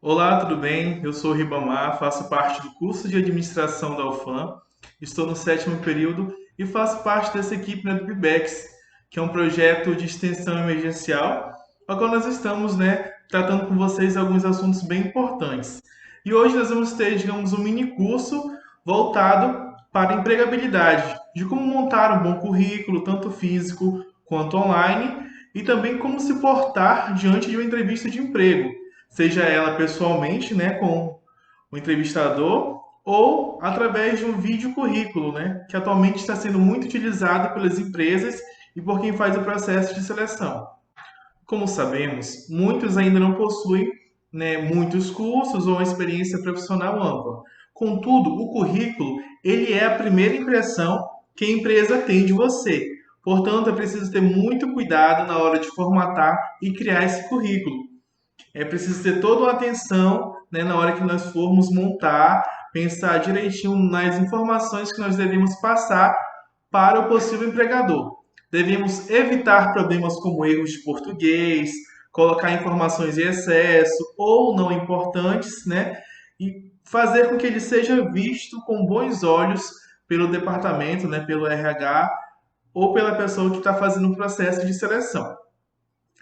Olá, tudo bem? Eu sou o Ribamar, faço parte do curso de administração da UFAM, estou no sétimo período e faço parte dessa equipe do PIBEX, que é um projeto de extensão emergencial, ao qual nós estamos, tratando com vocês alguns assuntos bem importantes. E hoje nós vamos ter, digamos, um mini curso voltado para a empregabilidade, de como montar um bom currículo, tanto físico quanto online, e também como se portar diante de uma entrevista de emprego, seja ela pessoalmente, com o entrevistador, ou através de um vídeo currículo, que atualmente está sendo muito utilizado pelas empresas e por quem faz o processo de seleção. Como sabemos, muitos ainda não possuem, muitos cursos ou uma experiência profissional ampla. Contudo, o currículo ele é a primeira impressão que a empresa tem de você. Portanto, é preciso ter muito cuidado na hora de formatar e criar esse currículo. É preciso ter toda uma atenção, na hora que nós formos montar, pensar direitinho nas informações que nós devemos passar para o possível empregador. Devemos evitar problemas como erros de português, colocar informações em excesso ou não importantes, e fazer com que ele seja visto com bons olhos pelo departamento, pelo RH ou pela pessoa que está fazendo o processo de seleção.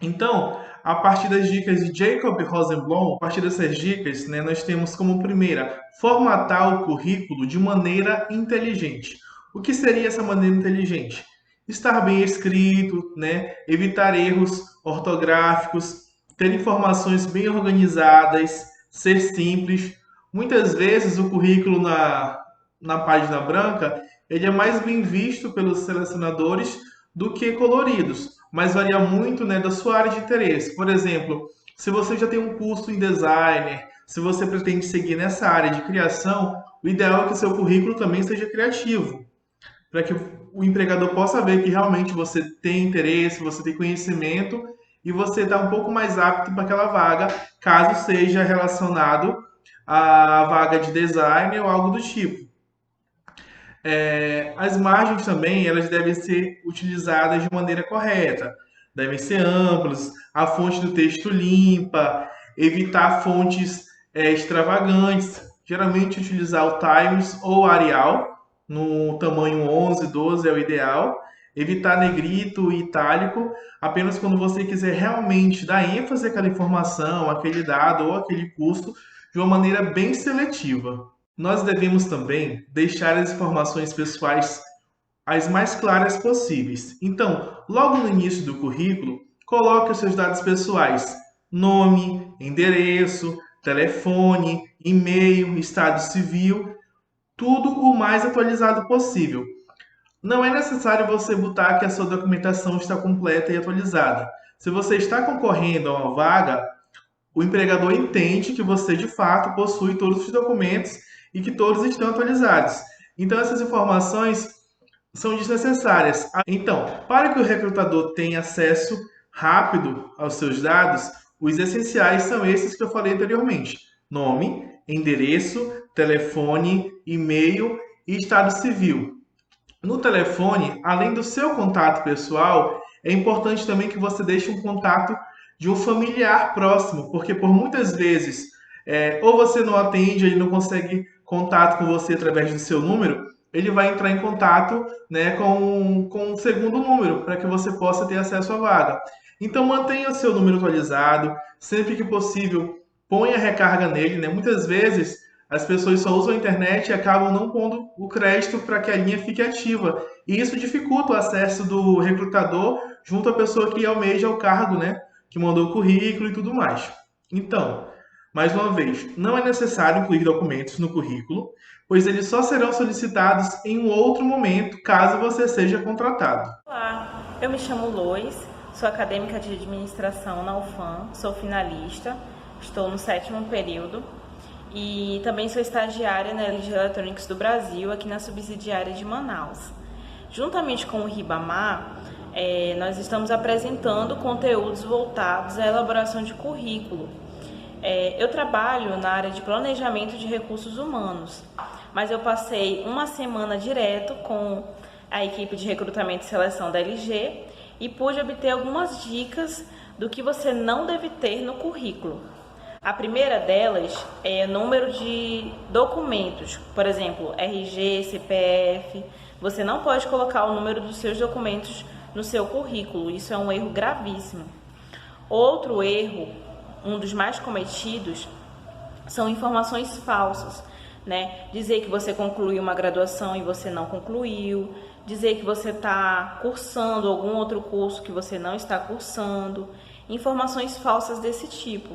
Então, a partir das dicas de Jacob Rosenblum, a partir dessas dicas, nós temos como primeira formatar o currículo de maneira inteligente. O que seria essa maneira inteligente? Estar bem escrito, evitar erros ortográficos, ter informações bem organizadas, ser simples. Muitas vezes o currículo na página branca ele é mais bem visto pelos selecionadores do que coloridos, mas varia muito, da sua área de interesse. Por exemplo, se você já tem um curso em designer, se você pretende seguir nessa área de criação, o ideal é que o seu currículo também seja criativo, para que o empregador possa ver que realmente você tem interesse, você tem conhecimento e você está um pouco mais apto para aquela vaga, caso seja relacionado à vaga de designer ou algo do tipo. As margens também elas devem ser utilizadas de maneira correta, devem ser amplas, a fonte do texto limpa, evitar fontes extravagantes, geralmente utilizar o Times ou Arial no tamanho 11, 12 é o ideal, evitar negrito e itálico apenas quando você quiser realmente dar ênfase àquela informação, aquele dado ou aquele custo de uma maneira bem seletiva. Nós devemos também deixar as informações pessoais as mais claras possíveis. Então, logo no início do currículo, coloque os seus dados pessoais: nome, endereço, telefone, e-mail, estado civil, tudo o mais atualizado possível. Não é necessário você botar que a sua documentação está completa e atualizada. Se você está concorrendo a uma vaga, o empregador entende que você de fato possui todos os documentos e que todos estão atualizados. Então, essas informações são desnecessárias. Então, para que o recrutador tenha acesso rápido aos seus dados, os essenciais são esses que eu falei anteriormente: nome, endereço, telefone, e-mail e estado civil. No telefone, além do seu contato pessoal, é importante também que você deixe um contato de um familiar próximo, porque por muitas vezes, ou você não atende, ele não consegue contato com você através do seu número, ele vai entrar em contato, com um segundo número, para que você possa ter acesso à vaga. Então mantenha o seu número atualizado, sempre que possível, ponha recarga nele, Muitas vezes as pessoas só usam a internet e acabam não pondo o crédito para que a linha fique ativa. E isso dificulta o acesso do recrutador junto à pessoa que almeja o cargo, que mandou o currículo e tudo mais. Então, mais uma vez, não é necessário incluir documentos no currículo, pois eles só serão solicitados em um outro momento, caso você seja contratado. Olá, eu me chamo Lois, sou acadêmica de administração na UFAM, sou finalista, estou no sétimo período e também sou estagiária na LG Electronics do Brasil, aqui na subsidiária de Manaus. Juntamente com o Ribamar, nós estamos apresentando conteúdos voltados à elaboração de currículo. Eu trabalho na área de planejamento de recursos humanos, mas eu passei uma semana direto com a equipe de recrutamento e seleção da LG e pude obter algumas dicas do que você não deve ter no currículo. A primeira delas é número de documentos, por exemplo, RG, CPF. Você não pode colocar o número dos seus documentos no seu currículo, isso é um erro gravíssimo. Outro erro, um dos mais cometidos, são informações falsas, né? Dizer que você concluiu uma graduação e você não concluiu, dizer que você está cursando algum outro curso que você não está cursando, informações falsas desse tipo.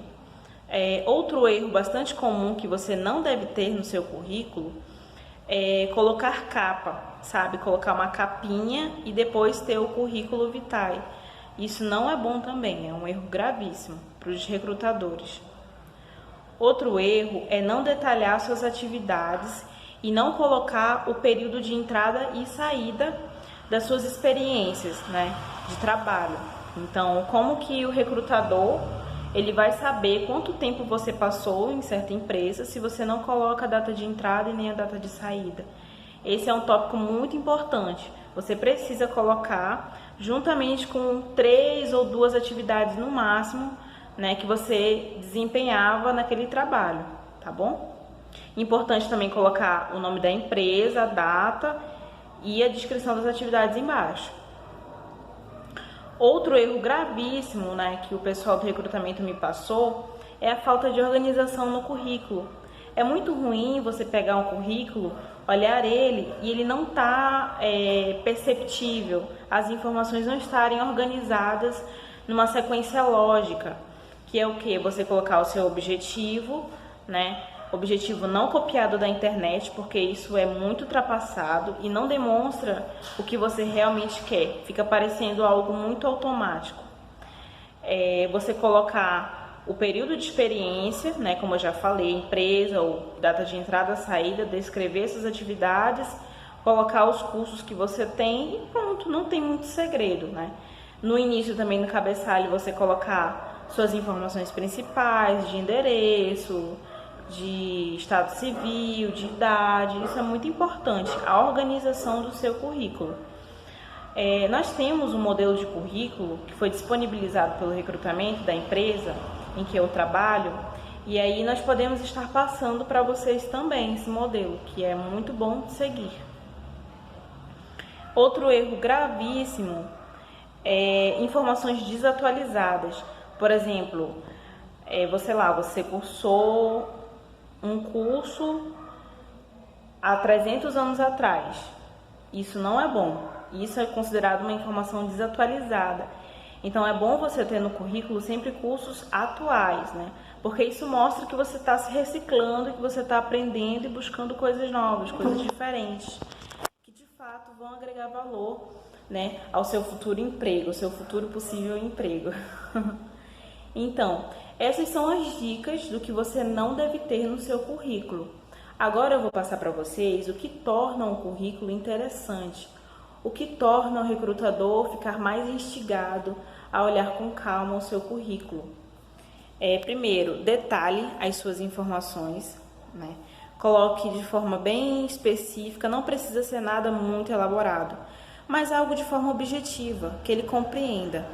Outro erro bastante comum que você não deve ter no seu currículo é colocar capa, sabe? Colocar uma capinha e depois ter o currículo vitae. Isso não é bom também, é um erro gravíssimo para os recrutadores. Outro erro é não detalhar suas atividades e não colocar o período de entrada e saída das suas experiências, né, de trabalho. Então, como que o recrutador ele vai saber quanto tempo você passou em certa empresa se você não coloca a data de entrada e nem a data de saída? Esse é um tópico muito importante. Você precisa colocar juntamente com 3 ou 2 atividades no máximo, né, que você desempenhava naquele trabalho, tá bom? Importante também colocar o nome da empresa, a data e a descrição das atividades embaixo. Outro erro gravíssimo, né, que o pessoal do recrutamento me passou é a falta de organização no currículo. É muito ruim você pegar um currículo, olhar ele e ele não tá perceptível, as informações não estarem organizadas numa sequência lógica, que é o que? Você colocar o seu objetivo, né? Objetivo não copiado da internet, porque isso é muito ultrapassado e não demonstra o que você realmente quer. Fica parecendo algo muito automático. Você colocar o período de experiência, né, como eu já falei, empresa ou data de entrada, saída, descrever essas atividades, colocar os cursos que você tem e pronto, não tem muito segredo, né? No início também no cabeçalho você colocar suas informações principais, de endereço, de estado civil, de idade, isso é muito importante, a organização do seu currículo. Nós temos um modelo de currículo que foi disponibilizado pelo recrutamento da empresa em que eu trabalho, e aí nós podemos estar passando para vocês também esse modelo, que é muito bom de seguir. Outro erro gravíssimo é informações desatualizadas. Por exemplo, você cursou um curso há 300 anos atrás. Isso não é bom. Isso é considerado uma informação desatualizada. Então é bom você ter no currículo sempre cursos atuais, né? Porque isso mostra que você está se reciclando, que você está aprendendo e buscando coisas novas, coisas diferentes, que de fato vão agregar valor, né, ao seu futuro emprego, ao seu futuro possível emprego. Então, essas são as dicas do que você não deve ter no seu currículo. Agora eu vou passar para vocês o que torna um currículo interessante, o que torna o recrutador ficar mais instigado a olhar com calma o seu currículo. Primeiro, detalhe as suas informações, né? Coloque de forma bem específica, não precisa ser nada muito elaborado, mas algo de forma objetiva, que ele compreenda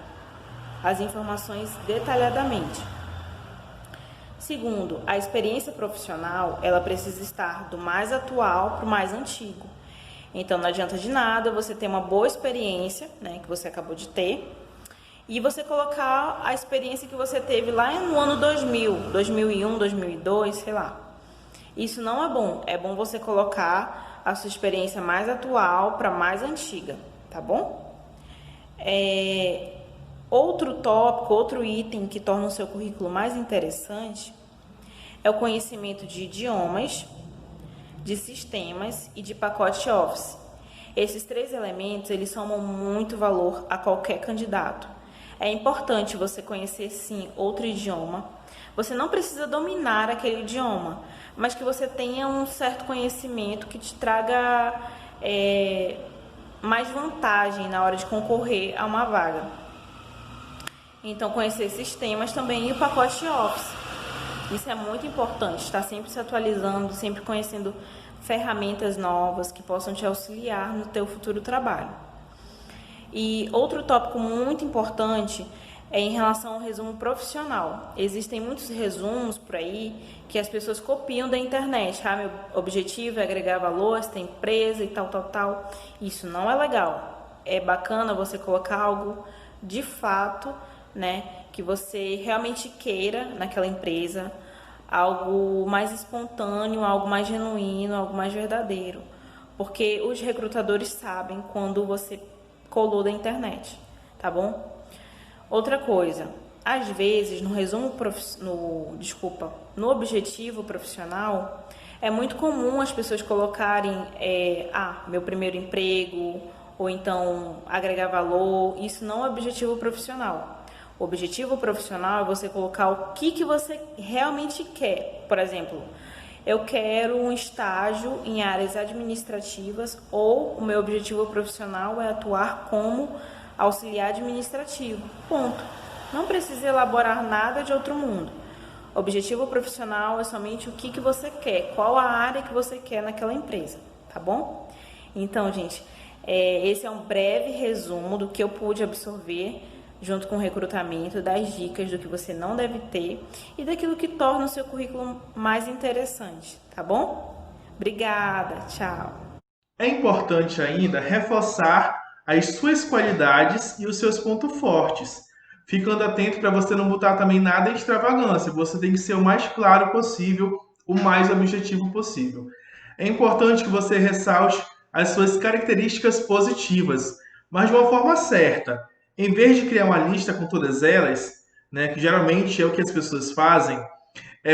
as informações detalhadamente. Segundo, a experiência profissional, ela precisa estar do mais atual para o mais antigo. Então, não adianta de nada você ter uma boa experiência, né, que você acabou de ter, e você colocar a experiência que você teve lá no ano 2000, 2001, 2002, sei lá. Isso não é bom. É bom você colocar a sua experiência mais atual para mais antiga, tá bom? Outro tópico, outro item que torna o seu currículo mais interessante é o conhecimento de idiomas, de sistemas e de pacote Office. Esses 3 elementos, eles somam muito valor a qualquer candidato. É importante você conhecer, sim, outro idioma. Você não precisa dominar aquele idioma, mas que você tenha um certo conhecimento que te traga mais vantagem na hora de concorrer a uma vaga. Então, conhecer sistemas também e o pacote Office. Isso é muito importante, estar sempre se atualizando, sempre conhecendo ferramentas novas que possam te auxiliar no teu futuro trabalho. E outro tópico muito importante é em relação ao resumo profissional. Existem muitos resumos por aí que as pessoas copiam da internet. Ah, meu objetivo é agregar valor a esta empresa e tal, tal, tal. Isso não é legal. É bacana você colocar algo de fato, né, que você realmente queira naquela empresa, algo mais espontâneo, algo mais genuíno, algo mais verdadeiro. Porque os recrutadores sabem quando você colou da internet, tá bom? Outra coisa, às vezes no objetivo profissional, é muito comum as pessoas colocarem meu primeiro emprego, ou então agregar valor. Isso não é objetivo profissional. O objetivo profissional é você colocar o que você realmente quer. Por exemplo, eu quero um estágio em áreas administrativas, ou o meu objetivo profissional é atuar como auxiliar administrativo. Ponto. Não precisa elaborar nada de outro mundo. Objetivo profissional é somente o que você quer, qual a área que você quer naquela empresa, tá bom? Então, gente, esse é um breve resumo do que eu pude absorver junto com o recrutamento, das dicas do que você não deve ter e daquilo que torna o seu currículo mais interessante, tá bom? Obrigada, tchau! É importante ainda reforçar as suas qualidades e os seus pontos fortes, ficando atento para você não botar também nada em extravagância. Você tem que ser o mais claro possível, o mais objetivo possível. É importante que você ressalte as suas características positivas, mas de uma forma certa. Em vez de criar uma lista com todas elas, né, que geralmente é o que as pessoas fazem,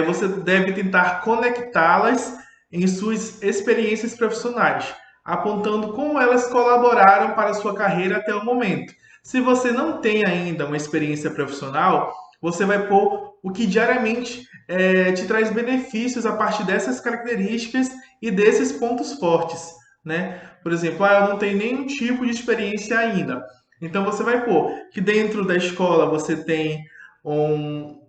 você deve tentar conectá-las em suas experiências profissionais, apontando como elas colaboraram para a sua carreira até o momento. Se você não tem ainda uma experiência profissional, você vai pôr o que diariamente te traz benefícios a partir dessas características e desses pontos fortes, né? Por exemplo, eu não tenho nenhum tipo de experiência ainda. Então você vai pôr que dentro da escola você tem um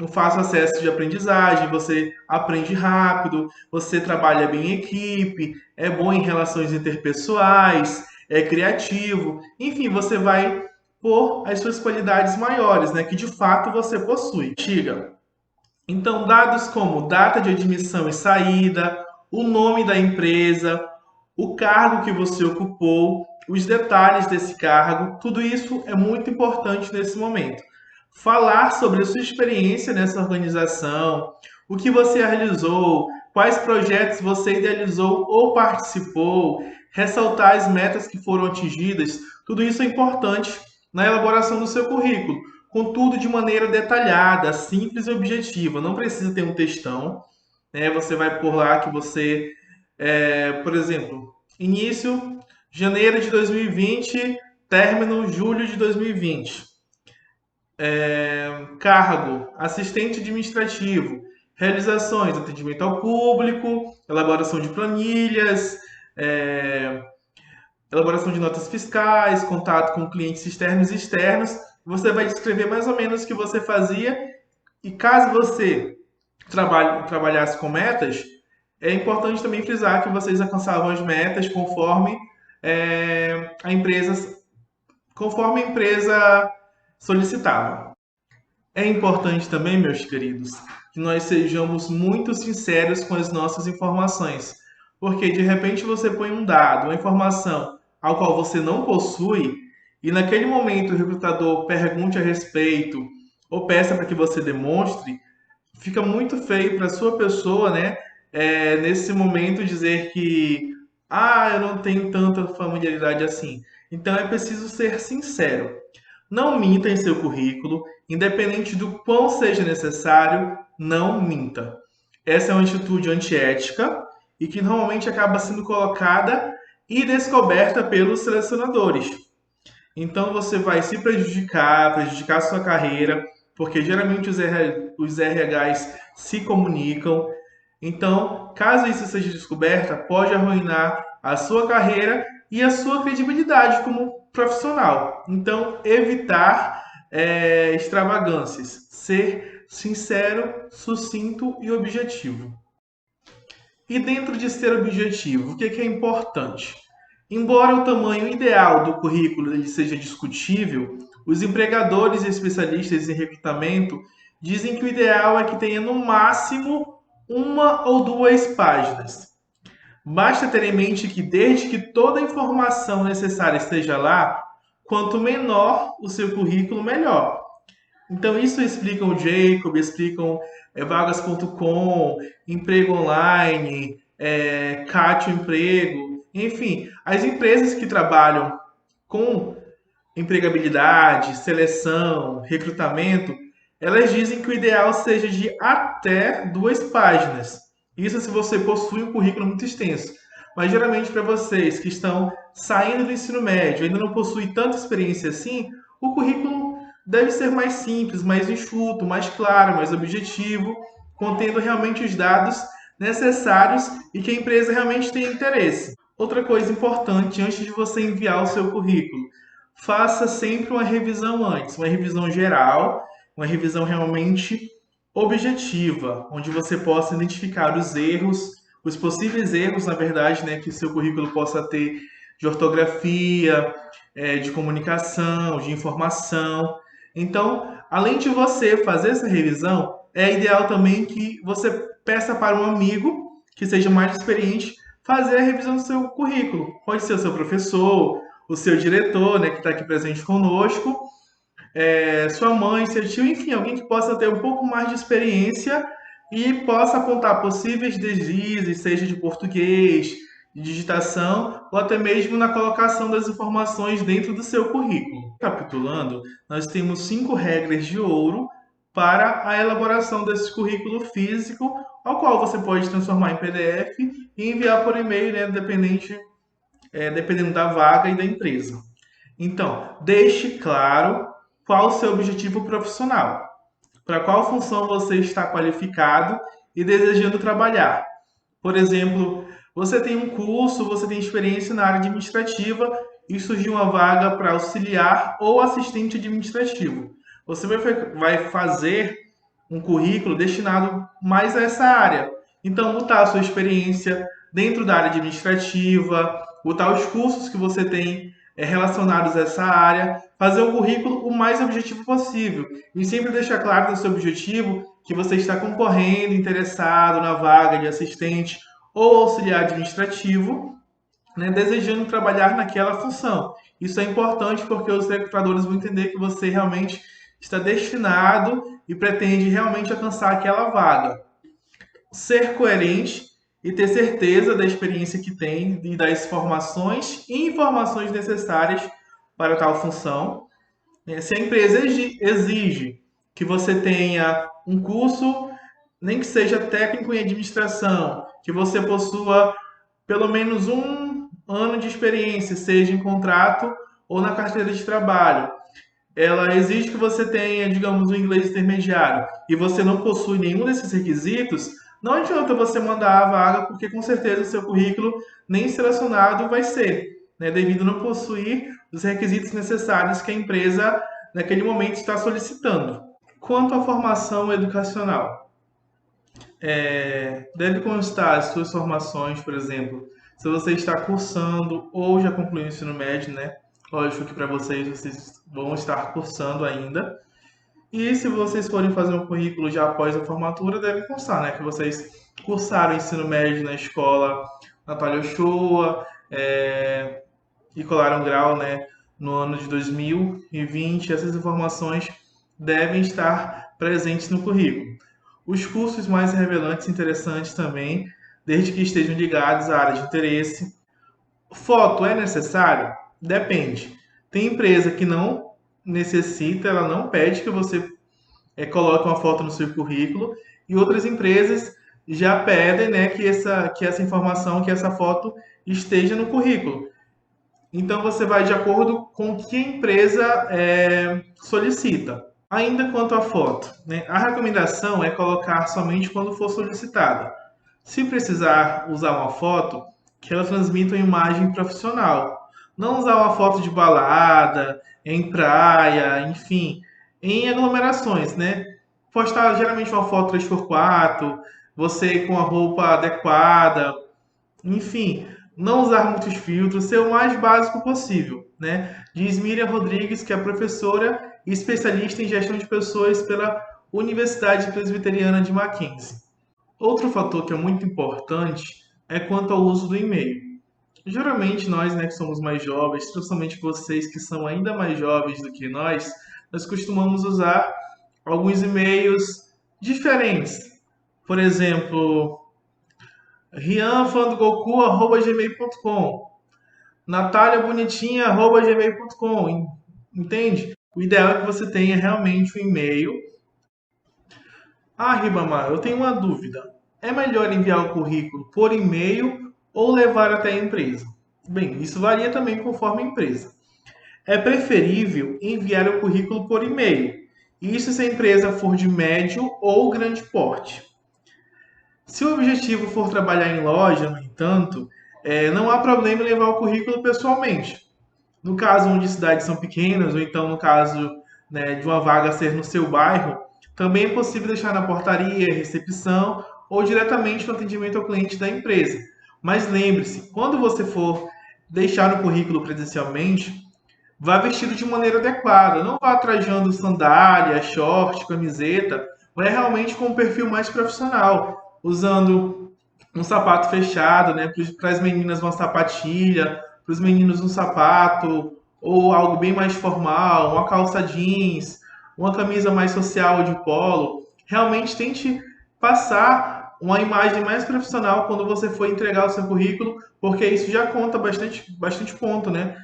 fácil acesso de aprendizagem, você aprende rápido, você trabalha bem em equipe, é bom em relações interpessoais, é criativo, enfim, você vai pôr as suas qualidades maiores, né, que de fato você possui. Tiga. Então, dados como data de admissão e saída, o nome da empresa, o cargo que você ocupou, os detalhes desse cargo, tudo isso é muito importante nesse momento. Falar sobre a sua experiência nessa organização, o que você realizou, quais projetos você idealizou ou participou, ressaltar as metas que foram atingidas, tudo isso é importante na elaboração do seu currículo, contudo de maneira detalhada, simples e objetiva. Não precisa ter um textão, né? Você vai por lá que você, por exemplo, início janeiro de 2020, término julho de 2020. Cargo, assistente administrativo, realizações, atendimento ao público, elaboração de planilhas, elaboração de notas fiscais, contato com clientes externos e externos. Você vai descrever mais ou menos o que você fazia e caso você trabalhasse com metas, é importante também frisar que vocês alcançavam as metas conforme a empresa solicitava. É importante também, meus queridos, que nós sejamos muito sinceros com as nossas informações, porque de repente você põe um dado, uma informação ao qual você não possui, e naquele momento o recrutador pergunte a respeito ou peça para que você demonstre, fica muito feio para a sua pessoa, né? Nesse momento dizer que eu não tenho tanta familiaridade assim. Então é preciso ser sincero. Não minta em seu currículo, independente do quão seja necessário, não minta. Essa é uma atitude antiética e que normalmente acaba sendo colocada e descoberta pelos selecionadores. Então você vai se prejudicar a sua carreira, porque geralmente os RHs se comunicam. Então, caso isso seja descoberta, pode arruinar a sua carreira e a sua credibilidade como profissional. Então, evitar extravagâncias, ser sincero, sucinto e objetivo. E dentro de ser objetivo, o que é importante? Embora o tamanho ideal do currículo ele seja discutível, Os empregadores e especialistas em recrutamento dizem que o ideal é que tenha no máximo uma ou duas páginas. Basta ter em mente que, desde que toda a informação necessária esteja lá, quanto menor o seu currículo, melhor. Então, isso explicam o Jacob, explicam vagas.com, Emprego Online, Catio Emprego, enfim, as empresas que trabalham com empregabilidade, seleção, recrutamento, elas dizem que o ideal seja de até duas páginas. Isso se você possui um currículo muito extenso. Mas geralmente para vocês que estão saindo do ensino médio, ainda não possuem tanta experiência assim, o currículo deve ser mais simples, mais enxuto, mais claro, mais objetivo, contendo realmente os dados necessários e que a empresa realmente tem interesse. Outra coisa importante, antes de você enviar o seu currículo, faça sempre uma revisão antes, uma revisão geral, uma revisão realmente objetiva, onde você possa identificar os erros, os possíveis erros, na verdade, né, que o seu currículo possa ter de ortografia, de comunicação, de informação. Então, além de você fazer essa revisão, é ideal também que você peça para um amigo que seja mais experiente fazer a revisão do seu currículo. Pode ser o seu professor, o seu diretor, né, que está aqui presente conosco, sua mãe, seu tio, enfim, alguém que possa ter um pouco mais de experiência e possa apontar possíveis deslizes, seja de português, de digitação, ou até mesmo na colocação das informações dentro do seu currículo. Recapitulando, nós temos 5 regras de ouro para a elaboração desse currículo físico, ao qual você pode transformar em PDF e enviar por e-mail, né, dependendo da vaga e da empresa. Então, deixe claro qual o seu objetivo profissional, para qual função você está qualificado e desejando trabalhar. Por exemplo, você tem um curso, você tem experiência na área administrativa e surgiu uma vaga para auxiliar ou assistente administrativo. Você vai fazer um currículo destinado mais a essa área. Então, botar a sua experiência dentro da área administrativa, botar os cursos que você tem relacionados a essa área, fazer o currículo o mais objetivo possível e sempre deixar claro no seu objetivo que você está concorrendo, interessado na vaga de assistente ou auxiliar administrativo, né, desejando trabalhar naquela função. Isso é importante porque os recrutadores vão entender que você realmente está destinado e pretende realmente alcançar aquela vaga. Ser coerente e ter certeza da experiência que tem e das formações e informações necessárias para tal função. Se a empresa exige que você tenha um curso, nem que seja técnico em administração, que você possua pelo menos 1 ano de experiência, seja em contrato ou na carteira de trabalho. Ela exige que você tenha, digamos, um inglês intermediário e você não possui nenhum desses requisitos, não adianta você mandar a vaga, porque com certeza o seu currículo nem selecionado vai ser, né, devido a não possuir os requisitos necessários que a empresa naquele momento está solicitando. Quanto à formação educacional, deve constar as suas formações, por exemplo, se você está cursando ou já concluiu o ensino médio, né? Lógico que para vocês vão estar cursando ainda. E se vocês forem fazer um currículo já após a formatura, deve constar, né, que vocês cursaram ensino médio na escola Natália Ochoa, e colaram grau, né, no ano de 2020. Essas informações devem estar presentes no currículo. Os cursos mais relevantes e interessantes também, desde que estejam ligados à área de interesse. Foto é necessário? Depende. Tem empresa que não necessita, ela não pede que você coloque uma foto no seu currículo, e outras empresas já pedem, né, que essa informação, que essa foto esteja no currículo. Então você vai de acordo com o que a empresa solicita. Ainda quanto à foto, né, a recomendação é colocar somente quando for solicitada. Se precisar usar uma foto, que ela transmita uma imagem profissional. Não usar uma foto de balada, em praia, enfim, em aglomerações, né? Postar geralmente uma foto 3x4, você com a roupa adequada, enfim, não usar muitos filtros, ser o mais básico possível, né? diz Miriam Rodrigues, que é professora e especialista em gestão de pessoas pela Universidade Presbiteriana de Mackenzie. Outro fator que é muito importante é quanto ao uso do e-mail. Geralmente nós, né, que somos mais jovens, principalmente vocês que são ainda mais jovens do que nós costumamos usar alguns e-mails diferentes. Por exemplo, rianfandogoku@gmail.com, nataliabonitinha@gmail.com, entende? O ideal é que você tenha realmente um e-mail. Ah, Ribamar, eu tenho uma dúvida. É melhor enviar o currículo por e-mail ou levar até a empresa? Bem, isso varia também conforme a empresa. É preferível enviar o currículo por e-mail, isso se a empresa for de médio ou grande porte. Se o objetivo for trabalhar em loja, no entanto, não há problema em levar o currículo pessoalmente. No caso onde cidades são pequenas, ou então no caso, né, de uma vaga ser no seu bairro, também é possível deixar na portaria, recepção ou diretamente no atendimento ao cliente da empresa. Mas lembre-se, quando você for deixar o currículo presencialmente, vá vestido de maneira adequada, não vá trajando sandália, short, camiseta, vai realmente com um perfil mais profissional, usando um sapato fechado, né, para as meninas uma sapatilha, para os meninos um sapato ou algo bem mais formal, uma calça jeans, uma camisa mais social de polo. Realmente tente passar uma imagem mais profissional quando você for entregar o seu currículo, porque isso já conta bastante ponto, né?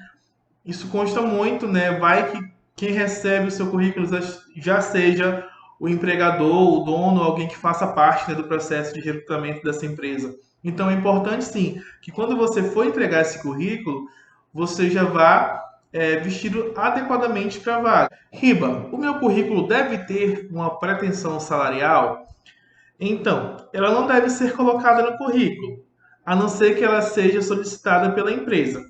Isso consta muito, né? Vai que quem recebe o seu currículo já seja o empregador, o dono, alguém que faça parte, né, do processo de recrutamento dessa empresa. Então é importante sim que quando você for entregar esse currículo, você já vá vestido adequadamente para a vaga. Riba, o meu currículo deve ter uma pretensão salarial? Então, ela não deve ser colocada no currículo, a não ser que ela seja solicitada pela empresa.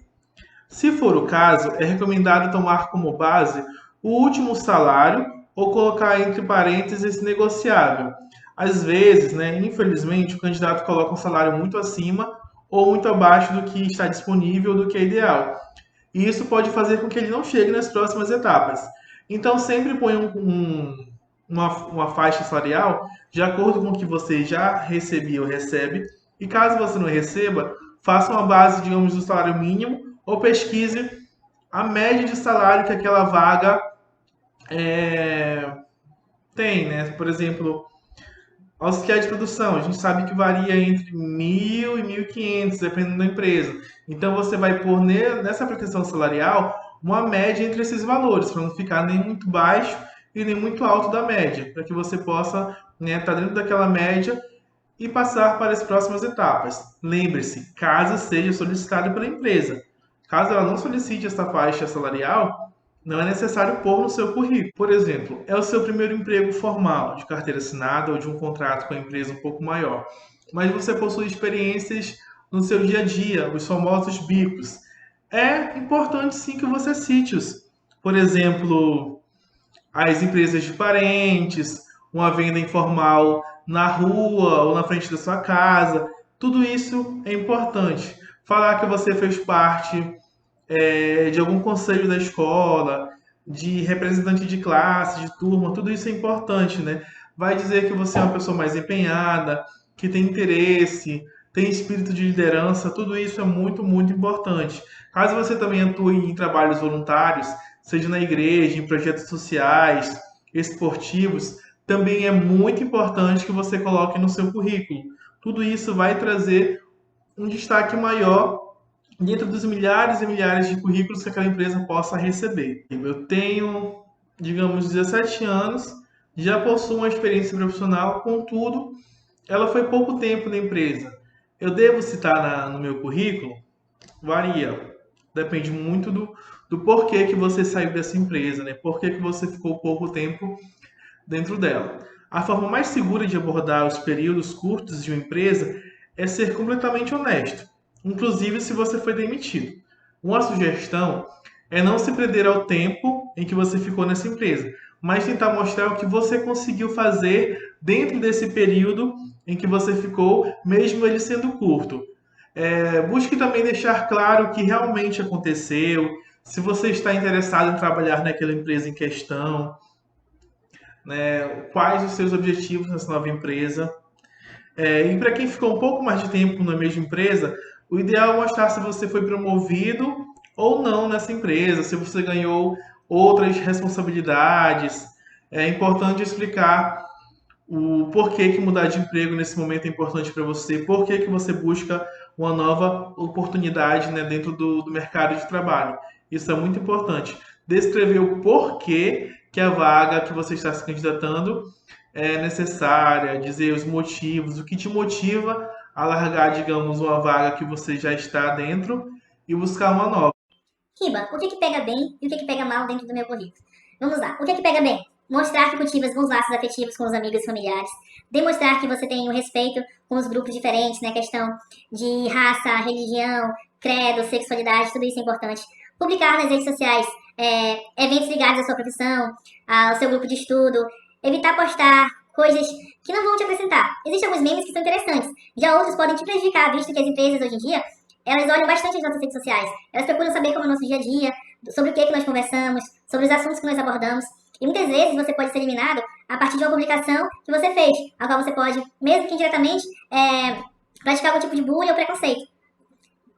Se for o caso, é recomendado tomar como base o último salário ou colocar entre parênteses negociável. Às vezes, né, infelizmente, o candidato coloca um salário muito acima ou muito abaixo do que está disponível, do que é ideal. E isso pode fazer com que ele não chegue nas próximas etapas. Então, sempre põe uma faixa salarial de acordo com o que você já recebia ou recebe. E caso você não receba, faça uma base, digamos, do salário mínimo ou pesquise a média de salário que aquela vaga tem, né? Por exemplo, auxiliar de produção, a gente sabe que varia entre 1.000 e 1.500, dependendo da empresa. Então, você vai pôr nessa pretensão salarial uma média entre esses valores, para não ficar nem muito baixo e nem muito alto da média, para que você possa, né, estar dentro daquela média e passar para as próximas etapas. Lembre-se, caso seja solicitado pela empresa. Caso ela não solicite essa faixa salarial, não é necessário pôr no seu currículo. Por exemplo, é o seu primeiro emprego formal, de carteira assinada ou de um contrato com a empresa um pouco maior, mas você possui experiências no seu dia a dia, os famosos bicos. É importante sim que você cite-os. Por exemplo, as empresas de parentes, uma venda informal na rua ou na frente da sua casa. Tudo isso é importante. Falar que você fez parte de algum conselho da escola, de representante de classe, de turma, tudo isso é importante, né? Vai dizer que você é uma pessoa mais empenhada, que tem interesse, tem espírito de liderança, tudo isso é muito, muito importante. Caso você também atue em trabalhos voluntários, seja na igreja, em projetos sociais, esportivos, também é muito importante que você coloque no seu currículo. Tudo isso vai trazer um destaque maior dentro dos milhares e milhares de currículos que aquela empresa possa receber. Eu tenho, digamos, 17 anos, já possuo uma experiência profissional, contudo, ela foi pouco tempo na empresa. Eu devo citar no meu currículo? Varia. Depende muito do porquê que você saiu dessa empresa, né? Por que você ficou pouco tempo dentro dela. A forma mais segura de abordar os períodos curtos de uma empresa é ser completamente honesto, inclusive se você foi demitido. Uma sugestão é não se prender ao tempo em que você ficou nessa empresa, mas tentar mostrar o que você conseguiu fazer dentro desse período em que você ficou, mesmo ele sendo curto. Busque também deixar claro o que realmente aconteceu, se você está interessado em trabalhar naquela empresa em questão, né, quais os seus objetivos nessa nova empresa. E para quem ficou um pouco mais de tempo na mesma empresa, o ideal é mostrar se você foi promovido ou não nessa empresa, se você ganhou outras responsabilidades. É importante explicar o porquê que mudar de emprego nesse momento é importante para você, porquê que você busca uma nova oportunidade, né, dentro do mercado de trabalho. Isso é muito importante. Descrever o porquê que a vaga que você está se candidatando é necessária, dizer os motivos, o que te motiva a largar, digamos, uma vaga que você já está dentro e buscar uma nova. Riba, o que pega bem e o que pega mal dentro do meu currículo? Vamos lá. O que pega bem? Mostrar que cultivas bons laços afetivos com os amigos e familiares. Demonstrar que você tem um respeito com os grupos diferentes, né? Questão de raça, religião, credo, sexualidade, tudo isso é importante. Publicar nas redes sociais eventos ligados à sua profissão, ao seu grupo de estudo. Evitar postar coisas que não vão te acrescentar. Existem alguns memes que são interessantes. Já outros podem te prejudicar, visto que as empresas hoje em dia elas olham bastante as nossas redes sociais. Elas procuram saber como é o nosso dia a dia, sobre o que nós conversamos, sobre os assuntos que nós abordamos. E muitas vezes você pode ser eliminado a partir de uma publicação que você fez, a qual você pode, mesmo que indiretamente, praticar algum tipo de bullying ou preconceito.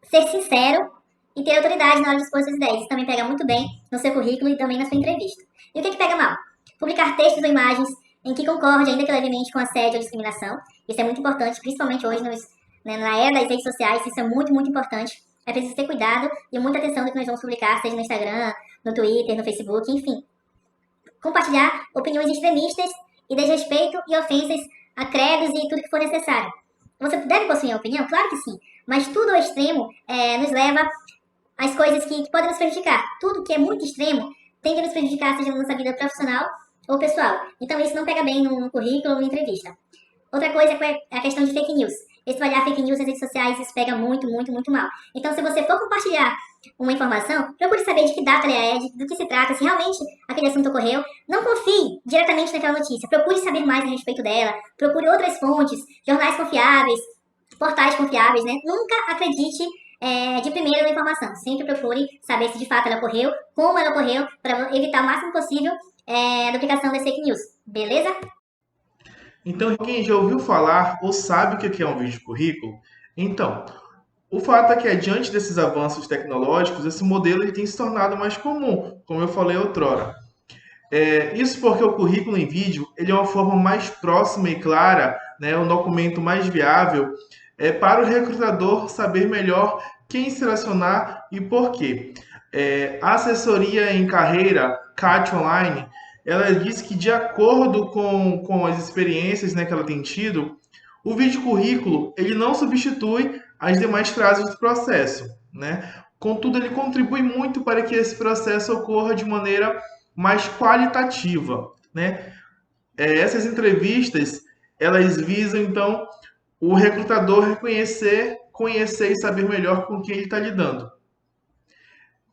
Ser sincero e ter autoridade na hora de expor suas ideias. Isso também pega muito bem no seu currículo e também na sua entrevista. E o que pega mal? Publicar textos ou imagens em que concorde, ainda que levemente, com assédio ou discriminação. Isso é muito importante, principalmente hoje na era das redes sociais. Isso é muito, muito importante. É preciso ter cuidado e muita atenção do que nós vamos publicar, seja no Instagram, no Twitter, no Facebook, enfim. Compartilhar opiniões extremistas e desrespeito e ofensas a credos e tudo que for necessário. Você deve possuir uma opinião? Claro que sim. Mas tudo ao extremo nos leva às coisas que podem nos prejudicar. Tudo que é muito extremo tende a nos prejudicar, seja na nossa vida profissional ou pessoal. Então isso não pega bem no currículo ou na entrevista. Outra coisa é a questão de fake news. Espalhar fake news nas redes sociais, isso pega muito, muito, muito mal. Então, se você for compartilhar uma informação, procure saber de que data ela é, do que se trata, se realmente aquele assunto ocorreu. Não confie diretamente naquela notícia. Procure saber mais a respeito dela. Procure outras fontes, jornais confiáveis, portais confiáveis, né? Nunca acredite de primeira na informação. Sempre procure saber se de fato ela ocorreu, como ela ocorreu, para evitar o máximo possível a duplicação das fake news. Beleza? Então, quem já ouviu falar ou sabe o que é um vídeo currículo? Então, o fato é que, diante desses avanços tecnológicos, esse modelo ele tem se tornado mais comum, como eu falei outrora. Isso porque o currículo em vídeo ele é uma forma mais próxima e clara, né, um documento mais viável para o recrutador saber melhor quem selecionar e por quê. A assessoria em carreira, CAT Online, ela diz que, de acordo com as experiências, né, que ela tem tido, o vídeo currículo ele não substitui as demais frases do processo, né? Contudo, ele contribui muito para que esse processo ocorra de maneira mais qualitativa, né? Essas entrevistas elas visam então o recrutador reconhecer, conhecer e saber melhor com quem ele está lidando.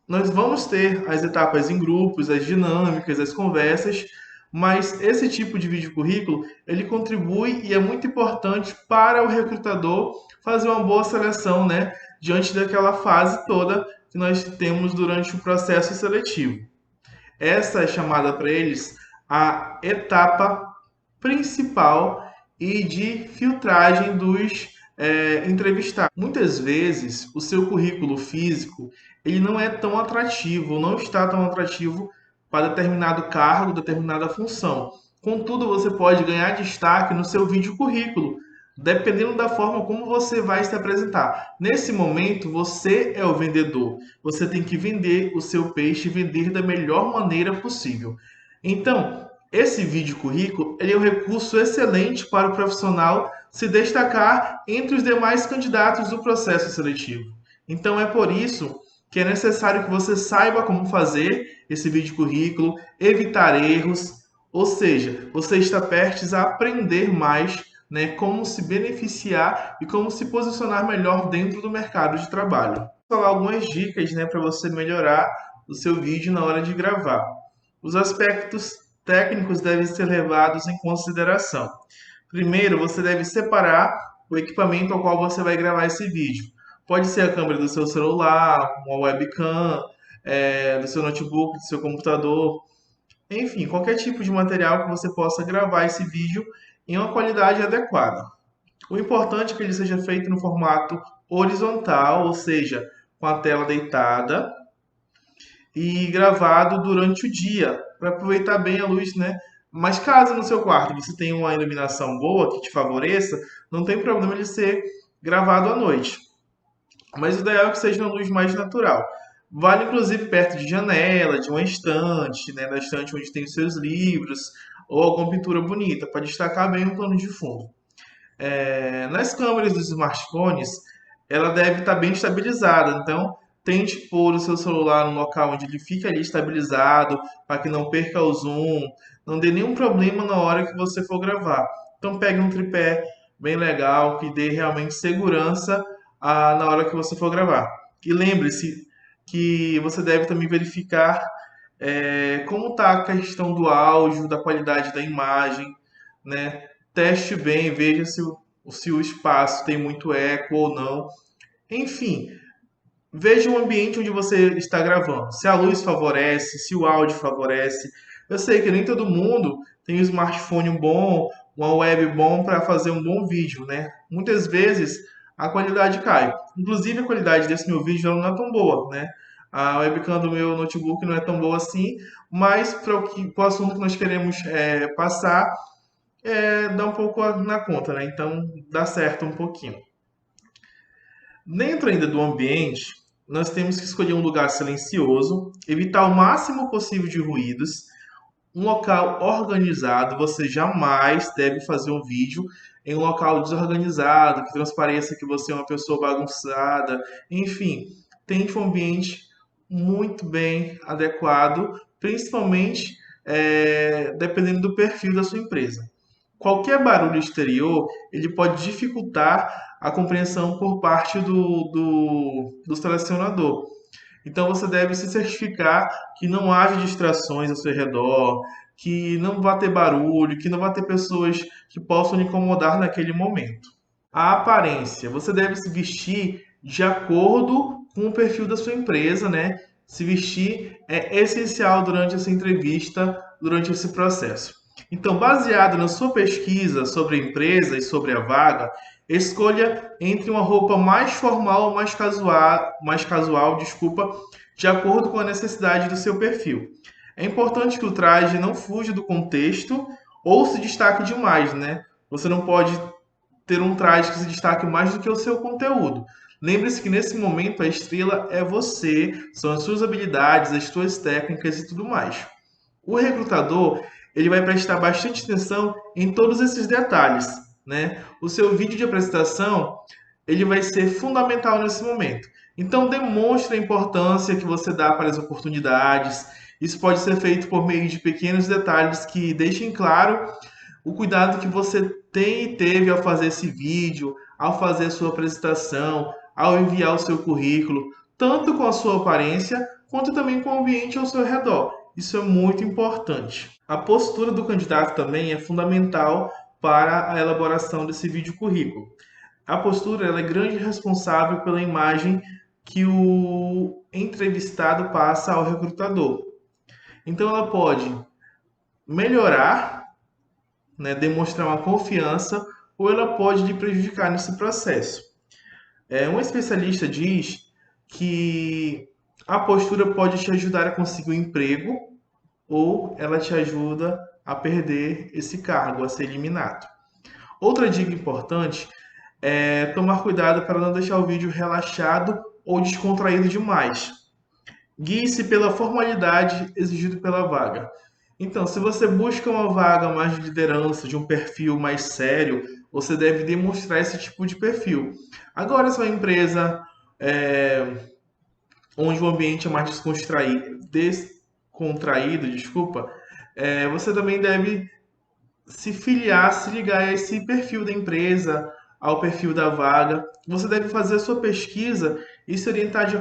Nós vamos ter as etapas em grupos, as dinâmicas, as conversas, mas esse tipo de vídeo currículo, ele contribui e é muito importante para o recrutador fazer uma boa seleção, né, diante daquela fase toda que nós temos durante o processo seletivo. Essa é chamada para eles a etapa principal e de filtragem dos entrevistados. Muitas vezes, o seu currículo físico ele não é tão atrativo, não está tão atrativo para determinado cargo, determinada função. Contudo, você pode ganhar destaque no seu vídeo currículo, dependendo da forma como você vai se apresentar. Nesse momento, você é o vendedor. Você tem que vender o seu peixe, vender da melhor maneira possível. Então, esse vídeo currículo ele é um recurso excelente para o profissional se destacar entre os demais candidatos do processo seletivo. Então, é por isso que é necessário que você saiba como fazer esse vídeo currículo, evitar erros, ou seja, você está prestes a aprender mais, né, como se beneficiar e como se posicionar melhor dentro do mercado de trabalho. Vou falar algumas dicas, né, para você melhorar o seu vídeo na hora de gravar. Os aspectos técnicos devem ser levados em consideração. Primeiro, você deve separar o equipamento ao qual você vai gravar esse vídeo. Pode ser a câmera do seu celular, uma webcam, do seu notebook, do seu computador, enfim, qualquer tipo de material que você possa gravar esse vídeo em uma qualidade adequada. O importante é que ele seja feito no formato horizontal, ou seja, com a tela deitada e gravado durante o dia, para aproveitar bem a luz, né? Mas caso no seu quarto você tenha uma iluminação boa que te favoreça, não tem problema de ser gravado à noite. Mas o ideal é que seja uma luz mais natural. Vale inclusive perto de janela, de uma estante, né? Da estante onde tem os seus livros, ou alguma pintura bonita, para destacar bem o plano de fundo. Nas câmeras dos smartphones, ela deve estar bem estabilizada. Então, tente pôr o seu celular num local onde ele fique ali estabilizado, para que não perca o zoom, não dê nenhum problema na hora que você for gravar. Então, pegue um tripé bem legal, que dê realmente segurança na hora que você for gravar. E lembre-se que você deve também verificar como está a questão do áudio, da qualidade da imagem, né? Teste bem, veja se o espaço tem muito eco ou não. Enfim, veja o ambiente onde você está gravando. Se a luz favorece, se o áudio favorece. Eu sei que nem todo mundo tem um smartphone bom, uma web bom para fazer um bom vídeo, né? Muitas vezes a qualidade cai. Inclusive a qualidade desse meu vídeo ela não é tão boa, né? A webcam do meu notebook não é tão boa assim, mas para o assunto que nós queremos passar, dá um pouco na conta, né? Então dá certo um pouquinho. Dentro ainda do ambiente, nós temos que escolher um lugar silencioso, evitar o máximo possível de ruídos, um local organizado. Você jamais deve fazer um vídeo em um local desorganizado, que transpareça que você é uma pessoa bagunçada. Enfim, tente um ambiente muito bem adequado, principalmente dependendo do perfil da sua empresa. Qualquer barulho exterior ele pode dificultar a compreensão por parte do selecionador. Então você deve se certificar que não haja distrações ao seu redor, que não vá ter barulho, que não vá ter pessoas que possam lhe incomodar naquele momento. A aparência, você deve se vestir de acordo com o perfil da sua empresa, né? Se vestir é essencial durante essa entrevista, durante esse processo. Então, baseado na sua pesquisa sobre a empresa e sobre a vaga, escolha entre uma roupa mais formal ou mais casual, desculpa, de acordo com a necessidade do seu perfil. É importante que o traje não fuja do contexto ou se destaque demais, né? Você não pode ter um traje que se destaque mais do que o seu conteúdo. Lembre-se que nesse momento a estrela é você, são as suas habilidades, as suas técnicas e tudo mais. O recrutador ele vai prestar bastante atenção em todos esses detalhes, né? O seu vídeo de apresentação ele vai ser fundamental nesse momento. Então demonstre a importância que você dá para as oportunidades. Isso pode ser feito por meio de pequenos detalhes que deixem claro o cuidado que você tem e teve ao fazer esse vídeo, ao fazer a sua apresentação, ao enviar o seu currículo, tanto com a sua aparência, quanto também com o ambiente ao seu redor. Isso é muito importante. A postura do candidato também é fundamental para a elaboração desse vídeo currículo. A postura ela é grande responsável pela imagem que o entrevistado passa ao recrutador. Então ela pode melhorar, né, demonstrar uma confiança, ou ela pode lhe prejudicar nesse processo. Um especialista diz que a postura pode te ajudar a conseguir um emprego ou ela te ajuda a perder esse cargo, a ser eliminado. Outra dica importante é tomar cuidado para não deixar o vídeo relaxado ou descontraído demais. Guie-se pela formalidade exigida pela vaga. Então, se você busca uma vaga mais de liderança, de um perfil mais sério, você deve demonstrar esse tipo de perfil. Agora, se é uma empresa onde o ambiente é mais descontraído, desculpa, você também deve se filiar, se ligar a esse perfil da empresa, ao perfil da vaga. Você deve fazer a sua pesquisa e se orientar de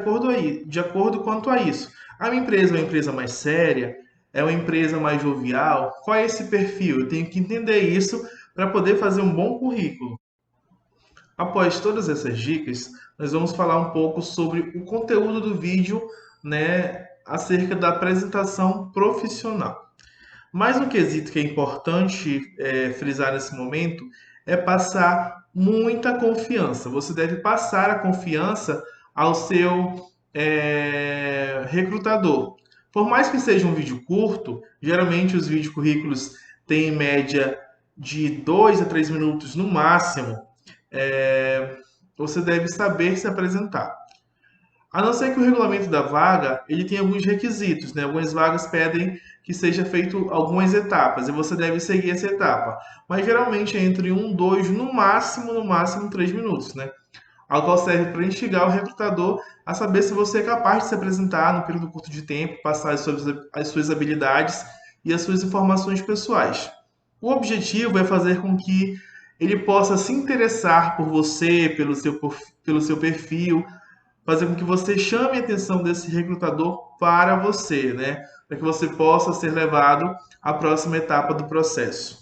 acordo quanto a isso. A minha empresa é uma empresa mais séria? É uma empresa mais jovial? Qual é esse perfil? Eu tenho que entender isso para poder fazer um bom currículo. Após todas essas dicas, nós vamos falar um pouco sobre o conteúdo do vídeo, né, acerca da apresentação profissional. Mais um quesito que é importante frisar nesse momento é passar muita confiança. Você deve passar a confiança ao seu recrutador. Por mais que seja um vídeo curto, geralmente os vídeos currículos têm em média de 2 a 3 minutos no máximo. Você deve saber se apresentar. A não ser que o regulamento da vaga, ele tem alguns requisitos, né? Algumas vagas pedem que seja feito algumas etapas e você deve seguir essa etapa. Mas geralmente é entre 1, 2, no máximo 3 minutos, né? Ao qual serve para instigar o recrutador a saber se você é capaz de se apresentar no período curto de tempo, passar as suas habilidades e as suas informações pessoais. O objetivo é fazer com que ele possa se interessar por você, pelo seu perfil, fazer com que você chame a atenção desse recrutador para você, né? Para que você possa ser levado à próxima etapa do processo.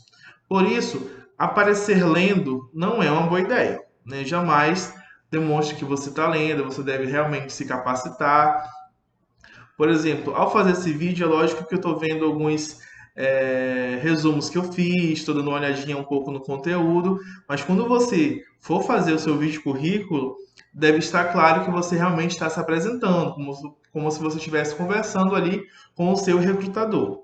Por isso, aparecer lendo não é uma boa ideia, né? Jamais demonstre que você está lendo, você deve realmente se capacitar. Por exemplo, ao fazer esse vídeo, é lógico que eu estou vendo alguns resumos que eu fiz, estou dando uma olhadinha um pouco no conteúdo, mas quando você for fazer o seu vídeo currículo, deve estar claro que você realmente está se apresentando, como se você estivesse conversando ali com o seu recrutador.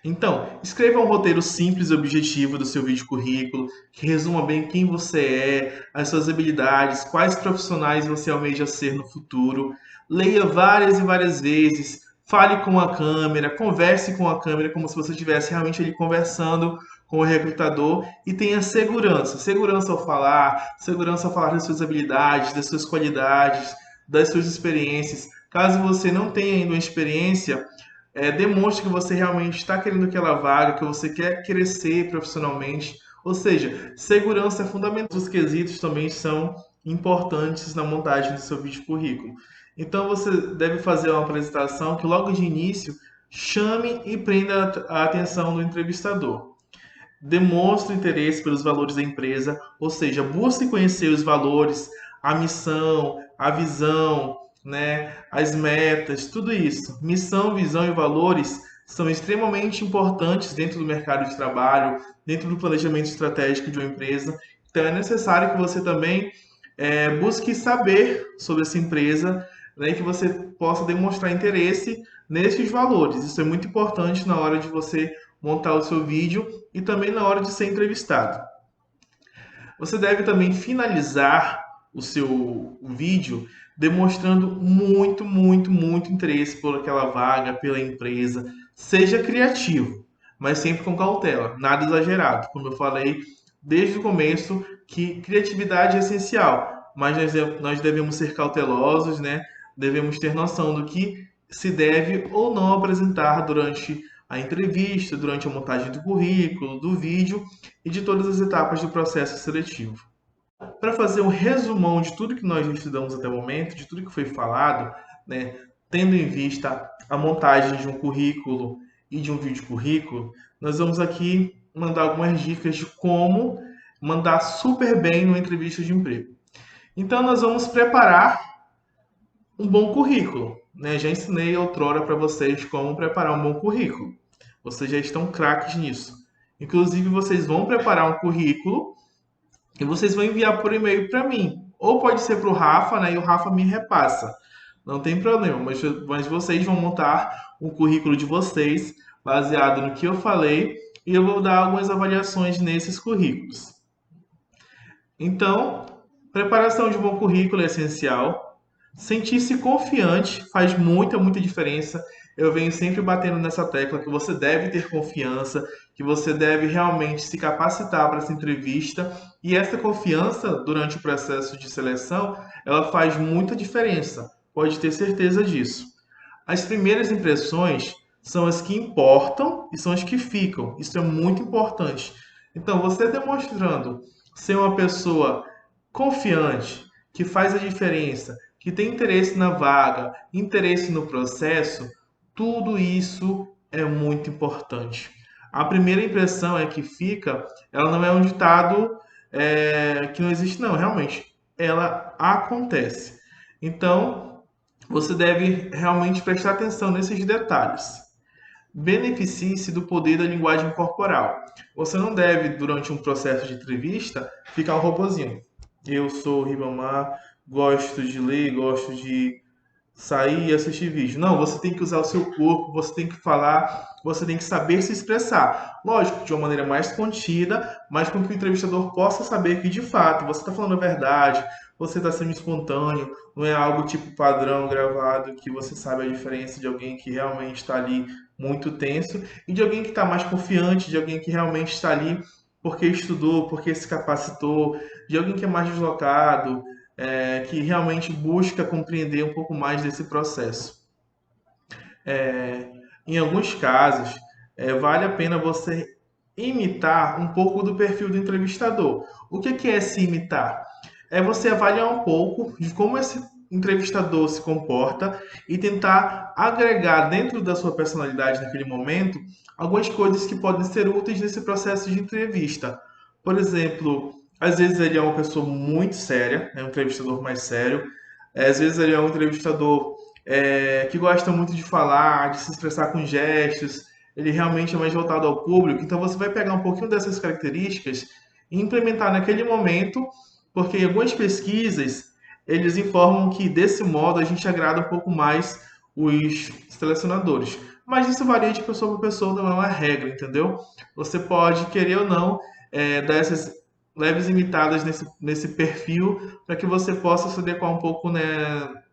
Então, escreva um roteiro simples e objetivo do seu vídeo currículo, que resuma bem quem você é, as suas habilidades, quais profissionais você almeja ser no futuro. Leia várias e várias vezes, fale com a câmera, converse com a câmera como se você estivesse realmente ali conversando com o recrutador e tenha segurança. Segurança ao falar das suas habilidades, das suas qualidades, das suas experiências. Caso você não tenha ainda uma experiência, demonstre que você realmente está querendo aquela vaga, que você quer crescer profissionalmente. Ou seja, segurança é fundamental. Os quesitos também são importantes na montagem do seu vídeo currículo. Então você deve fazer uma apresentação que logo de início chame e prenda a atenção do entrevistador. Demonstre interesse pelos valores da empresa, ou seja, busque conhecer os valores, a missão, a visão, né, as metas, tudo isso. Missão, visão e valores são extremamente importantes dentro do mercado de trabalho, dentro do planejamento estratégico de uma empresa. Então é necessário que você também busque saber sobre essa empresa, né, e que você possa demonstrar interesse nesses valores. Isso é muito importante na hora de você montar o seu vídeo e também na hora de ser entrevistado. Você deve também finalizar o seu vídeo demonstrando muito interesse por aquela vaga, pela empresa. Seja criativo, mas sempre com cautela, nada exagerado. Como eu falei desde o começo, que criatividade é essencial, mas nós devemos ser cautelosos, né? Devemos ter noção do que se deve ou não apresentar durante a entrevista, durante a montagem do currículo, do vídeo e de todas as etapas do processo seletivo. Para fazer um resumão de tudo que nós estudamos até o momento, de tudo que foi falado, né, tendo em vista a montagem de um currículo e de um vídeo currículo, nós vamos aqui mandar algumas dicas de como mandar super bem numa entrevista de emprego. Então, nós vamos preparar um bom currículo, né? Já ensinei outrora para vocês como preparar um bom currículo. Vocês já estão craques nisso. Inclusive, vocês vão preparar um currículo e vocês vão enviar por e-mail para mim. Ou pode ser para o Rafa, né? E o Rafa me repassa. Não tem problema, mas vocês vão montar o currículo de vocês baseado no que eu falei e eu vou dar algumas avaliações nesses currículos. Então, preparação de um bom currículo é essencial. Sentir-se confiante faz muita diferença. Eu venho sempre batendo nessa tecla que você deve ter confiança, que você deve realmente se capacitar para essa entrevista. E essa confiança, durante o processo de seleção, ela faz muita diferença. Pode ter certeza disso. As primeiras impressões são as que importam e são as que ficam. Isso é muito importante. Então, você demonstrando ser uma pessoa confiante, que faz a diferença, que tem interesse na vaga, interesse no processo, tudo isso é muito importante. A primeira impressão que fica, ela não é um ditado que não existe, não, realmente. Ela acontece. Então, você deve realmente prestar atenção nesses detalhes. Beneficie-se do poder da linguagem corporal. Você não deve, durante um processo de entrevista, ficar um robozinho. Eu sou o Ribamar, gosto de ler, gosto de sair e assistir vídeo. Não, você tem que usar o seu corpo, você tem que falar, você tem que saber se expressar. Lógico, de uma maneira mais contida, mas com que o entrevistador possa saber que, de fato, você está falando a verdade, você está sendo espontâneo, não é algo tipo padrão gravado, que você sabe a diferença de alguém que realmente está ali muito tenso e de alguém que está mais confiante, de alguém que realmente está ali porque estudou, porque se capacitou, de alguém que é mais deslocado, que realmente busca compreender um pouco mais desse processo. É, Em alguns casos, vale a pena você imitar um pouco do perfil do entrevistador. O que é se imitar? É você avaliar um pouco de como esse entrevistador se comporta e tentar agregar dentro da sua personalidade naquele momento algumas coisas que podem ser úteis nesse processo de entrevista. Por exemplo, às vezes ele é uma pessoa muito séria, é um entrevistador mais sério. Às vezes ele é um entrevistador que gosta muito de falar, de se expressar com gestos, ele realmente é mais voltado ao público. Então você vai pegar um pouquinho dessas características e implementar naquele momento, porque em algumas pesquisas eles informam que desse modo a gente agrada um pouco mais os selecionadores. Mas isso varia de pessoa para pessoa, não é uma regra, entendeu? Você pode, querer ou não, dar essas leves imitadas nesse perfil para que você possa se adequar um pouco, né,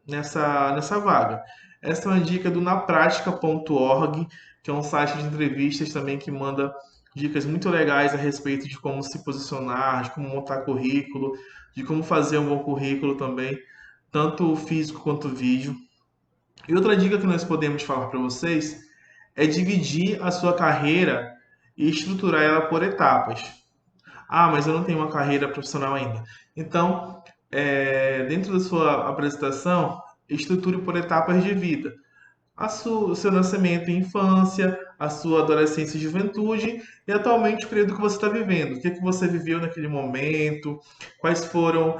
nessa vaga. Essa é uma dica do napratica.org, que é um site de entrevistas também que manda dicas muito legais a respeito de como se posicionar, de como montar currículo, de como fazer um bom currículo também, tanto o físico quanto o vídeo. E outra dica que nós podemos falar para vocês é dividir a sua carreira e estruturar ela por etapas. Ah, mas eu não tenho uma carreira profissional ainda. Então, dentro da sua apresentação, estruture por etapas de vida. O seu nascimento e infância, a sua adolescência e juventude e atualmente o período que você está vivendo. O que você viveu naquele momento, quais foram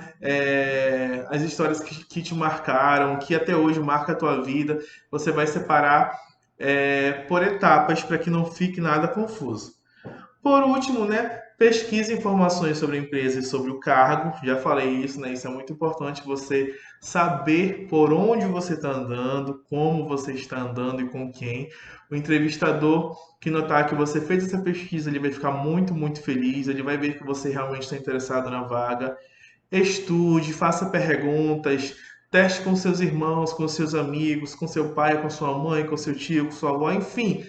as histórias que te marcaram, que até hoje marca a tua vida. Você vai separar por etapas para que não fique nada confuso. Por último, né, pesquise informações sobre a empresa e sobre o cargo. Já falei isso, né? Isso é muito importante você saber por onde você está andando, como você está andando e com quem. O entrevistador que notar que você fez essa pesquisa, ele vai ficar muito, muito feliz. Ele vai ver que você realmente está interessado na vaga. Estude, faça perguntas, teste com seus irmãos, com seus amigos, com seu pai, com sua mãe, com seu tio, com sua avó, enfim.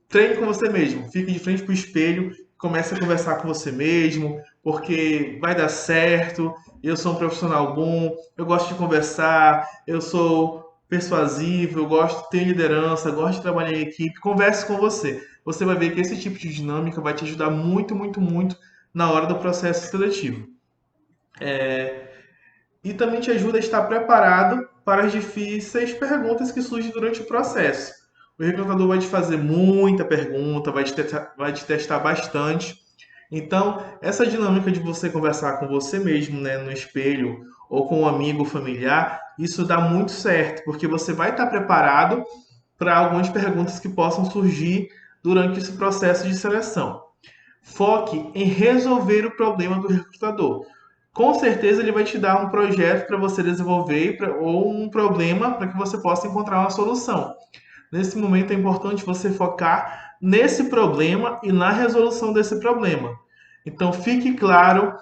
Treine com você mesmo, fique de frente para o espelho, comece a conversar com você mesmo, porque vai dar certo. Eu sou um profissional bom, eu gosto de conversar, eu sou persuasivo, eu gosto, tenho liderança, gosto de trabalhar em equipe. Converse com você. Você vai ver que esse tipo de dinâmica vai te ajudar muito, muito, muito na hora do processo seletivo. E também te ajuda a estar preparado para as difíceis perguntas que surgem durante o processo. O recrutador vai te fazer muita pergunta, vai te testar bastante. Então, essa dinâmica de você conversar com você mesmo, né, no espelho, ou com um amigo familiar, isso dá muito certo, porque você vai estar preparado para algumas perguntas que possam surgir durante esse processo de seleção. Foque em resolver o problema do recrutador. Com certeza ele vai te dar um projeto para você desenvolver ou um problema para que você possa encontrar uma solução. Nesse momento é importante você focar nesse problema e na resolução desse problema. Então fique claro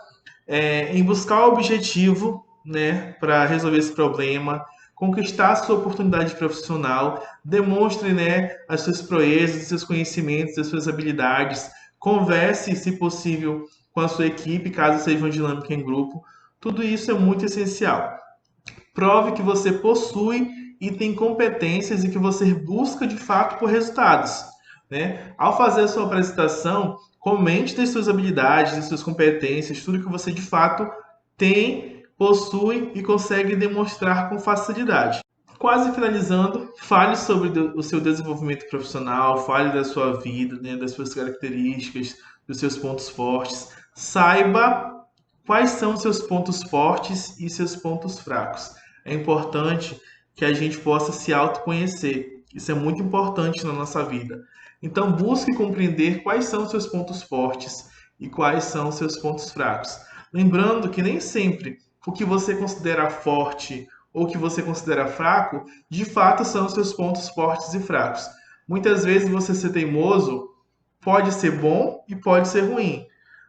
em buscar o objetivo, né, para resolver esse problema, conquistar a sua oportunidade profissional, demonstre, né, as suas proezas, os seus conhecimentos, as suas habilidades, converse, se possível, com a sua equipe, caso seja uma dinâmica em grupo. Tudo isso é muito essencial. Prove que você possui e tem competências e que você busca de fato por resultados, né? Ao fazer a sua apresentação, comente das suas habilidades, das suas competências, tudo que você de fato tem, possui e consegue demonstrar com facilidade. Quase finalizando, fale sobre o seu desenvolvimento profissional, fale da sua vida, né, das suas características, dos seus pontos fortes. Saiba quais são os seus pontos fortes e seus pontos fracos. É importante que a gente possa se autoconhecer. Isso é muito importante na nossa vida. Então, busque compreender quais são os seus pontos fortes e quais são os seus pontos fracos. Lembrando que nem sempre o que você considera forte ou que você considera fraco, de fato são os seus pontos fortes e fracos. Muitas vezes você ser teimoso pode ser bom e pode ser ruim.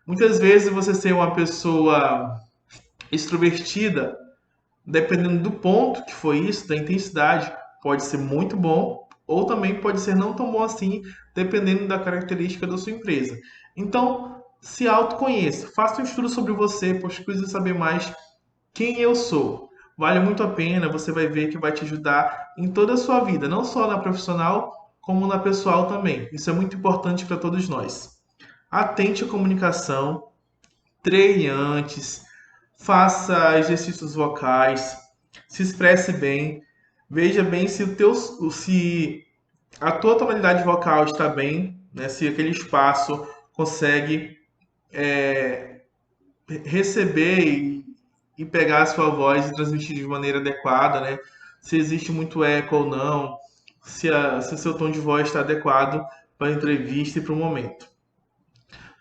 Muitas vezes você ser uma pessoa extrovertida, dependendo do ponto que foi isso, da intensidade, pode ser muito bom ou também pode ser não tão bom assim, dependendo da característica da sua empresa. Então, se autoconheça, faça um estudo sobre você, pois precisa saber mais quem eu sou. Vale muito a pena, você vai ver que vai te ajudar em toda a sua vida, não só na profissional, como na pessoal também. Isso é muito importante para todos nós. Atente à comunicação, treine antes, faça exercícios vocais, se expresse bem, veja bem se a tua tonalidade vocal está bem, né? Se aquele espaço consegue receber e pegar a sua voz e transmitir de maneira adequada, né? Se existe muito eco ou não, se o seu tom de voz está adequado para a entrevista e para o momento.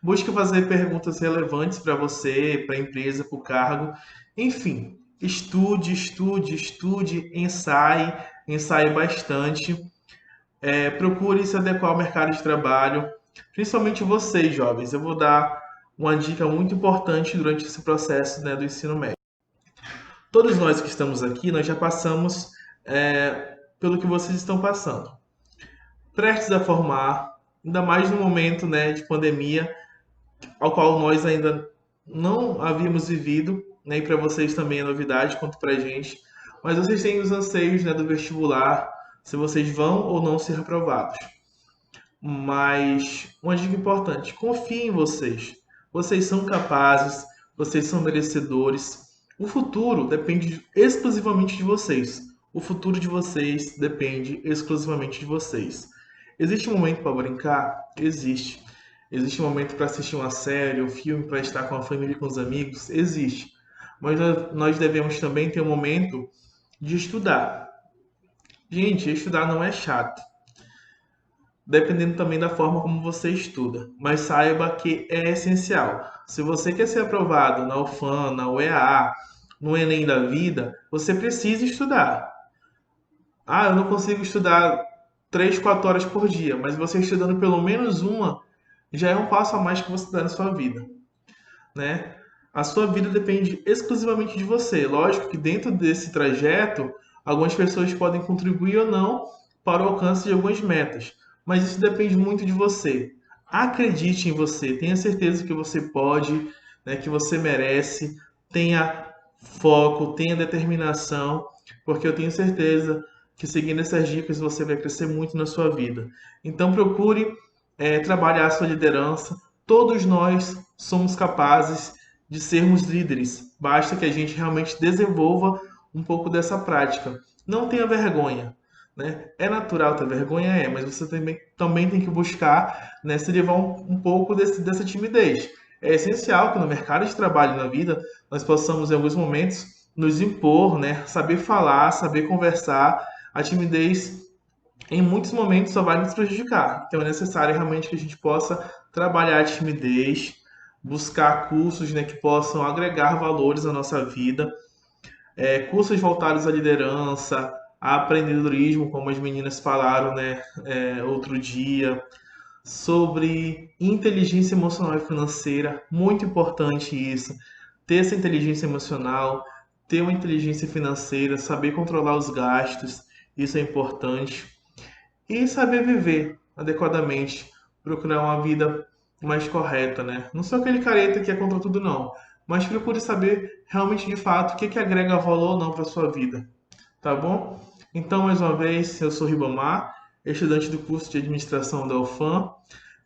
Busque fazer perguntas relevantes para você, para a empresa, para o cargo. Enfim, estude, ensaie bastante. Procure se adequar ao mercado de trabalho, principalmente vocês, jovens. Eu vou dar uma dica muito importante durante esse processo, né, do ensino médio. Todos nós que estamos aqui, nós já passamos pelo que vocês estão passando. Prestes a formar, ainda mais no momento, né, de pandemia, ao qual nós ainda não havíamos vivido, né, e para vocês também é novidade, quanto para a gente. Mas vocês têm os anseios, né, do vestibular, se vocês vão ou não ser aprovados. Mas uma dica importante, confie em vocês. Vocês são capazes, vocês são merecedores. O futuro depende exclusivamente de vocês. O futuro de vocês depende exclusivamente de vocês. Existe um momento para brincar? Existe. Existe um momento para assistir uma série, um filme, para estar com a família e com os amigos? Existe. Mas nós devemos também ter um momento de estudar. Gente, estudar não é chato. Dependendo também da forma como você estuda. Mas saiba que é essencial. Se você quer ser aprovado na UFAM, na UEA, no Enem da vida, você precisa estudar. Ah, eu não consigo estudar 3, 4 horas por dia, mas você estudando pelo menos uma, já é um passo a mais que você dá na sua vida, né? A sua vida depende exclusivamente de você. Lógico que dentro desse trajeto, algumas pessoas podem contribuir ou não para o alcance de algumas metas, mas isso depende muito de você. Acredite em você, tenha certeza que você pode, né, que você merece, tenha foco, tenha determinação, porque eu tenho certeza que seguindo essas dicas você vai crescer muito na sua vida. Então procure trabalhar a sua liderança. Todos nós somos capazes de sermos líderes. Basta que a gente realmente desenvolva um pouco dessa prática. Não tenha vergonha, né? É natural ter vergonha, mas você também tem que buscar, né, se livrar um pouco dessa timidez. É essencial que no mercado de trabalho e na vida nós possamos em alguns momentos nos impor, né? Saber falar, saber conversar. A timidez em muitos momentos só vai nos prejudicar. Então é necessário realmente que a gente possa trabalhar a timidez, buscar cursos, né, que possam agregar valores na nossa vida, cursos voltados à liderança, a empreendedorismo, como as meninas falaram, né, outro dia, sobre inteligência emocional e financeira, muito importante isso, ter essa inteligência emocional, ter uma inteligência financeira, saber controlar os gastos, isso é importante. E saber viver adequadamente, procurar uma vida mais correta, né? Não sou aquele careta que é contra tudo, não. Mas procure saber realmente, de fato, o que agrega valor ou não para sua vida. Tá bom? Então, mais uma vez, eu sou Ribamar, estudante do curso de administração da UFAM.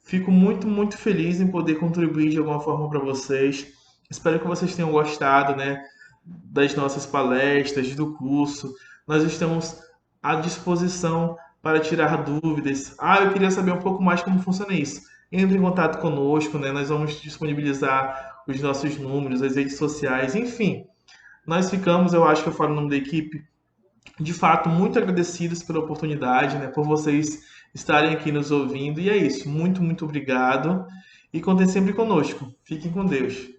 Fico muito, muito feliz em poder contribuir de alguma forma para vocês. Espero que vocês tenham gostado, né, das nossas palestras, do curso. Nós estamos à disposição para tirar dúvidas. Ah, eu queria saber um pouco mais como funciona isso. Entre em contato conosco, né? Nós vamos disponibilizar os nossos números, as redes sociais, enfim. Nós ficamos, eu acho que eu falo o nome da equipe, De fato, muito agradecidos pela oportunidade, né, por vocês estarem aqui nos ouvindo. E é isso. Muito, muito obrigado. E contem sempre conosco. Fiquem com Deus.